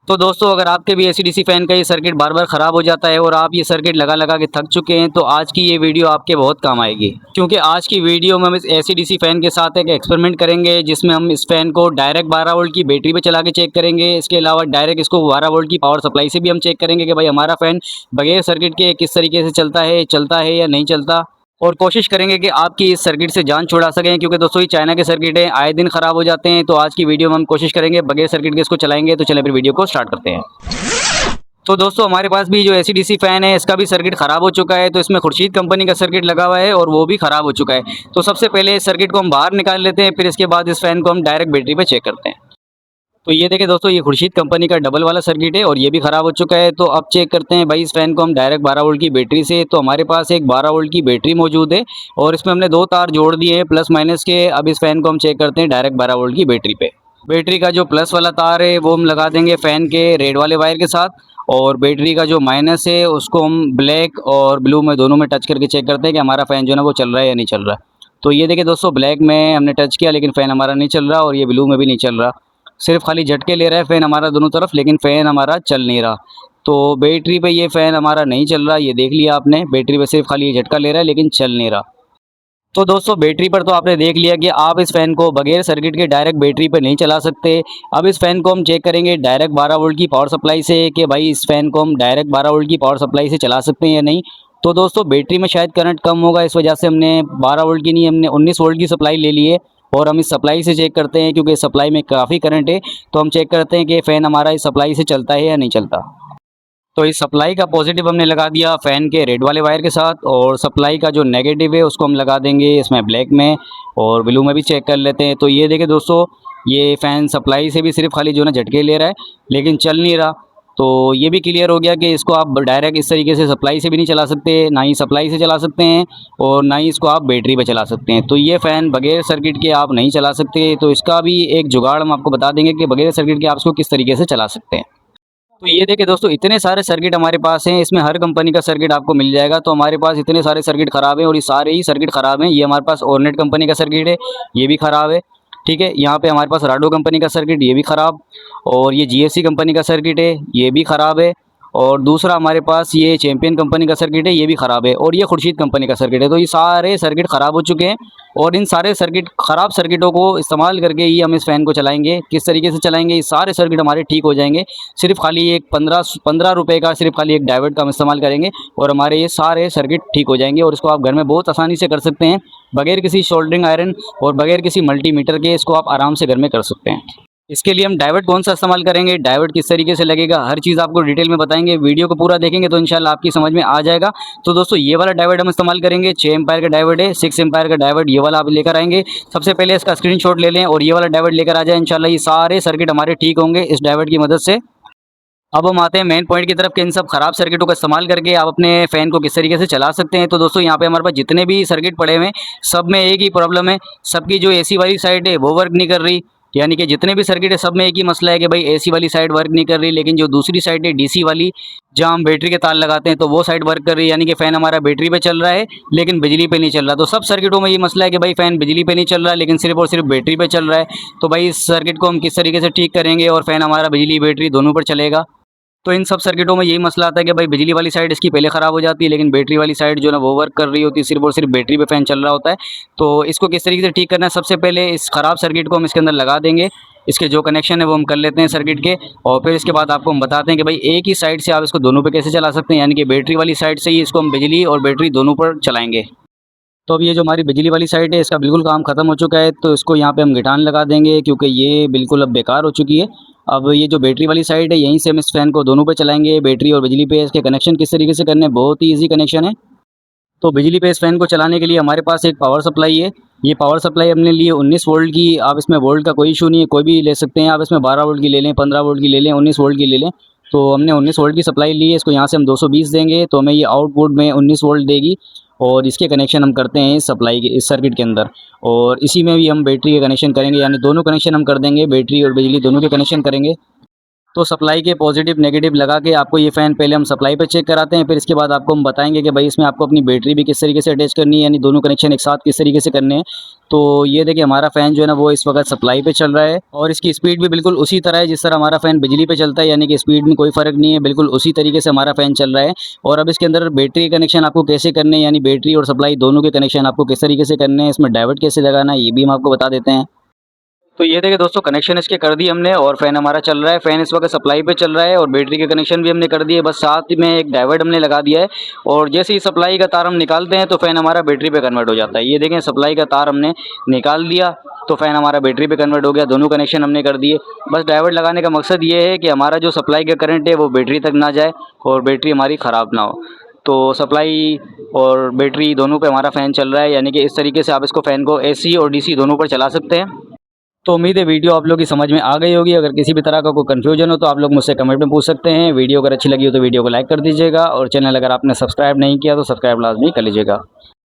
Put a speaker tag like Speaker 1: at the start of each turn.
Speaker 1: तो दोस्तों, अगर आपके भी एसी-डीसी फ़ैन का ये सर्किट बार-बार ख़राब हो जाता है और आप ये सर्किट लगा-लगा के थक चुके हैं, तो आज की ये वीडियो आपके बहुत काम आएगी। क्योंकि आज की वीडियो में हम इस एसी-डीसी फ़ैन के साथ एक एक्सपेरिमेंट करेंगे, जिसमें हम इस फ़ैन को डायरेक्ट 12 वोल्ट की बैटरी पे चला के चेक करेंगे। इसके अलावा डायरेक्ट इसको 12 वोल्ट की पावर सप्लाई से भी हम चेक करेंगे कि भाई हमारा फ़ैन बगैर सर्किट के किस तरीके से चलता है या नहीं चलता। और कोशिश करेंगे कि आपकी इस सर्किट से जान छुड़ा सकें, क्योंकि दोस्तों ये चाइना के सर्किट हैं, आए दिन ख़राब हो जाते हैं। तो आज की वीडियो में हम कोशिश करेंगे बगैर सर्किट के इसको चलाएँगे। तो चलिए फिर वीडियो को स्टार्ट करते हैं। तो दोस्तों, हमारे पास भी जो एसी-डीसी फ़ैन है, इसका भी सर्किट ख़राब हो चुका है। तो इसमें खुर्शीद कंपनी का सर्किट लगा हुआ है और वो भी ख़राब हो चुका है। तो सबसे पहले इस सर्किट को हम बाहर निकाल लेते हैं, फिर इसके बाद इस फ़ैन को हम डायरेक्ट बैटरी पे चेक करते हैं। तो ये देखिए दोस्तों, ये खुर्शीद कंपनी का डबल वाला सर्किट है और ये भी ख़राब हो चुका है। तो अब चेक करते हैं भाई इस फ़ैन को हम डायरेक्ट 12 वोल्ट की बैटरी से। तो हमारे पास एक 12 वोल्ट की बैटरी मौजूद है और इसमें हमने 2 तार जोड़ दिए हैं प्लस माइनस के। अब इस फ़ैन को हम चेक करते हैं डायरेक्ट 12 वोल्ट की बैटरी पे। बैटरी का जो प्लस वाला तार है वो हम लगा देंगे फ़ैन के रेड वाले वायर के साथ, और बैटरी का जो माइनस है उसको हम ब्लैक और ब्लू में दोनों में टच करके चेक करते हैं कि हमारा फ़ैन जो है ना वो चल रहा है या नहीं चल रहा है। तो ये देखिए दोस्तों, ब्लैक में हमने टच किया लेकिन फ़ैन हमारा नहीं चल रहा, और ये ब्लू में भी नहीं चल रहा। सिर्फ खाली झटके ले रहा है फ़ैन हमारा दोनों तरफ, लेकिन फ़ैन हमारा चल नहीं रहा। तो बैटरी पे ये फ़ैन हमारा नहीं चल रहा, ये देख लिया आपने। बैटरी पे सिर्फ खाली ये झटका ले रहा है लेकिन चल नहीं रहा। तो दोस्तों, बैटरी पर तो आपने देख लिया कि आप इस फ़ैन को बगैर सर्किट के डायरेक्ट बैटरी पे नहीं चला सकते। अब इस फ़ैन को हम चेक करेंगे डायरेक्ट 12 वोल्ट की पावर सप्लाई से कि भाई इस फ़ैन को हम डायरेक्ट 12 वोल्ट की पावर सप्लाई से चला सकते हैं या नहीं। तो दोस्तों, बैटरी में शायद करंट कम होगा, इस वजह से हमने 12 वोल्ट की नहीं, हमने 19 वोल्ट की सप्लाई ले ली है। और हम इस सप्लाई से चेक करते हैं, क्योंकि सप्लाई में काफ़ी करंट है। तो हम चेक करते हैं कि फ़ैन हमारा इस सप्लाई से चलता है या नहीं चलता। तो इस सप्लाई का पॉजिटिव हमने लगा दिया फ़ैन के रेड वाले वायर के साथ, और सप्लाई का जो नेगेटिव है उसको हम लगा देंगे इसमें ब्लैक में, और ब्लू में भी चेक कर लेते हैं। तो ये देखिए दोस्तों, ये फ़ैन सप्लाई से भी सिर्फ खाली जो है ना झटके ले रहा है लेकिन चल नहीं रहा। तो ये भी क्लियर हो गया कि इसको आप डायरेक्ट इस तरीके से सप्लाई से भी नहीं चला सकते, ना ही सप्लाई से चला सकते हैं और ना ही इसको आप बैटरी पे चला सकते हैं। तो ये फ़ैन बगैर सर्किट के आप नहीं चला सकते। तो इसका भी एक जुगाड़ हम आपको बता देंगे कि बगैर सर्किट के आप इसको किस तरीके से चला सकते हैं। तो ये देखिए दोस्तों, इतने सारे सर्किट हमारे पास हैं, इसमें हर कंपनी का सर्किट आपको मिल जाएगा। तो हमारे पास इतने सारे सर्किट ख़राब हैं और ये सारे ही सर्किट ख़राब हैं। ये हमारे पास ऑर्नेट कंपनी का सर्किट है, ये भी ख़राब है। ठीक है, यहाँ पे हमारे पास राडो कंपनी का सर्किट, ये भी ख़राब। और ये जीएससी कंपनी का सर्किट है, ये भी ख़राब है। और दूसरा हमारे पास ये चैंपियन कंपनी का सर्किट है, ये भी ख़राब है। और ये खुर्शीद कंपनी का सर्किट है। तो ये सारे सर्किट ख़राब हो चुके हैं और इन सारे सर्किट ख़राब सर्किटों को इस्तेमाल करके ही हम इस फ़ैन को चलाएंगे। किस तरीके से चलाएंगे, ये सारे सर्किट हमारे ठीक हो जाएंगे। सिर्फ खाली एक 15 रुपए का सिर्फ खाली एक डायोड का हम इस्तेमाल करेंगे और हमारे ये सारे सर्किट ठीक हो जाएंगे। और इसको आप घर में बहुत आसानी से कर सकते हैं, बगैर किसी सोल्डरिंग आयरन और बगैर किसी मल्टीमीटर के। इसको आप आराम से घर में कर सकते हैं। इसके लिए हम डायोड कौन सा इस्तेमाल करेंगे, डायोड किस तरीके से लगेगा, हर चीज़ आपको डिटेल में बताएंगे। वीडियो को पूरा देखेंगे तो इंशाल्लाह आपकी समझ में आ जाएगा। तो दोस्तों, ये वाला डायोड हम इस्तेमाल करेंगे, 6 एम्पायर का डायोड है, 6 एम्पायर का डायोड ये वाला आप लेकर आएंगे। सबसे पहले इसका स्क्रीनशॉट ले लें और ये वाला डायोड लेकर आ जाए। इंशाल्लाह ये सारे सर्किट हमारे ठीक होंगे इस डायोड की मदद से। अब हम आते हैं मेन पॉइंट की तरफ कि इन सब खराब सर्किटों का इस्तेमाल करके आप अपने फ़ैन को किस तरीके से चला सकते हैं। तो दोस्तों, यहाँ पे हमारे पास जितने भी सर्किट पड़े हुए हैं, सब में एक ही प्रॉब्लम है। सबकी जो एसी वाली साइड है वो वर्क नहीं कर रही। यानी कि जितने भी सर्किट है सब में एक ही मसला है कि भाई एसी वाली साइड वर्क नहीं कर रही, लेकिन जो दूसरी साइड है डीसी वाली, जहाँ हम बैटरी के तार लगाते हैं, तो वो साइड वर्क कर रही है। यानी कि फ़ैन हमारा बैटरी पे चल रहा है लेकिन बिजली पे नहीं चल रहा। तो सब सर्किटों में ये मसला है कि भाई फ़ैन बिजली पे नहीं चल रहा है लेकिन सिर्फ और सिर्फ बैटरी पे चल रहा है। तो भाई इस सर्किट को हम किस तरीके से ठीक करेंगे और फ़ैन हमारा बिजली बैटरी दोनों पर चलेगा। तो इन सब सर्किटों में यही मसला आता है कि भाई बिजली वाली साइड इसकी पहले ख़राब हो जाती है, लेकिन बैटरी वाली साइड जो है ना वो वर्क कर रही होती है, सिर्फ और सिर्फ बैटरी पे फ़ैन चल रहा होता है। तो इसको किस तरीके से ठीक करना है, सबसे पहले इस ख़राब सर्किट को हम इसके अंदर लगा देंगे। इसके जो कनेक्शन है वो हम कर लेते हैं सर्किट के, और फिर इसके बाद आपको हम बताते हैं कि भाई एक ही साइड से आप इसको दोनों पे कैसे चला सकते हैं। यानी कि बैटरी वाली साइड से ही इसको हम बिजली और बैटरी दोनों पर चलाएँगे। तो अब ये जो हमारी बिजली वाली साइड है इसका बिल्कुल काम ख़त्म हो चुका है। तो इसको यहाँ पे हम गिटान लगा देंगे, क्योंकि ये बिल्कुल अब बेकार हो चुकी है। अब ये जो बैटरी वाली साइड है, यहीं से हम इस फ़ैन को दोनों पे चलाएंगे, बैटरी और बिजली पे। इसके कनेक्शन किस तरीके से करने हैं, बहुत ही ईजी कनेक्शन है। तो बिजली पे इस फ़ैन को चलाने के लिए हमारे पास एक पावर सप्लाई है। ये पावर सप्लाई हमने ली है 19 वोल्ट की। आप इसमें वोल्ट का कोई इशू नहीं है, कोई भी ले सकते हैं आप। इसमें 12 वोल्ट की ले लें, 15 वोल्ट की ले लें, 19 वोल्ट की ले लें। तो हमने 19 वोल्ट की सप्लाई ली है। इसको यहाँ से हम 220 देंगे तो हमें ये आउटपुट में 19 वोल्ट देगी। और इसके कनेक्शन हम करते हैं इस सप्लाई के, इस सर्किट के अंदर। और इसी में भी हम बैटरी के कनेक्शन करेंगे, यानी दोनों कनेक्शन हम कर देंगे, बैटरी और बिजली दोनों के कनेक्शन करेंगे। तो सप्लाई के पॉजिटिव नेगेटिव लगा के आपको ये फ़ैन पहले हम सप्लाई पे चेक कराते हैं, फिर इसके बाद आपको हम बताएंगे कि भाई इसमें आपको अपनी बैटरी भी किस तरीके से अटैच करनी है, यानी दोनों कनेक्शन एक साथ किस तरीके से करने हैं। तो ये देखिए हमारा फ़ैन जो है ना वो इस वक्त सप्लाई पे चल रहा है और इसकी स्पीड भी बिल्कुल उसी तरह है जिस तरह हमारा फ़ैन बिजली पे चलता है, यानी कि स्पीड में कोई फ़र्क नहीं है, बिल्कुल उसी तरीके से हमारा फ़ैन चल रहा है। और अब इसके अंदर बैटरी कनेक्शन आपको कैसे करने हैं, यानी बैटरी और सप्लाई दोनों के कनेक्शन आपको किस तरीके से करने हैं, इसमें डायोड कैसे लगाना है, ये भी हम आपको बता देते हैं। तो ये देखिए दोस्तों कनेक्शन इसके कर दिए हमने और फ़ैन हमारा चल रहा है। फ़ैन इस वक्त सप्लाई पे चल रहा है और बैटरी के कनेक्शन भी हमने कर दिए, बस साथ में एक डायोड हमने लगा दिया है। और जैसे ही सप्लाई का तार हम निकालते हैं तो फ़ैन हमारा बैटरी पे कन्वर्ट हो जाता है। ये देखें सप्लाई का तार हमने निकाल दिया तो फ़ैन हमारा बैटरी पे कन्वर्ट हो गया, दोनों कनेक्शन हमने कर दिए। बस डायोड लगाने का मकसद ये है कि हमारा जो सप्लाई का करंट है वो बैटरी तक ना जाए और बैटरी हमारी ख़राब ना हो। तो सप्लाई और बैटरी दोनों पे हमारा फ़ैन चल रहा है, यानी कि इस तरीके से आप इसको फ़ैन को AC और DC दोनों पर चला सकते हैं। तो उम्मीद है वीडियो आप लोग की समझ में आ गई होगी। अगर किसी भी तरह का कोई कन्फ्यूजन हो तो आप लोग मुझसे कमेंट में पूछ सकते हैं। वीडियो अगर अच्छी लगी हो तो वीडियो को लाइक कर दीजिएगा और चैनल अगर आपने सब्सक्राइब नहीं किया तो सब्सक्राइब लाजमी कर लीजिएगा।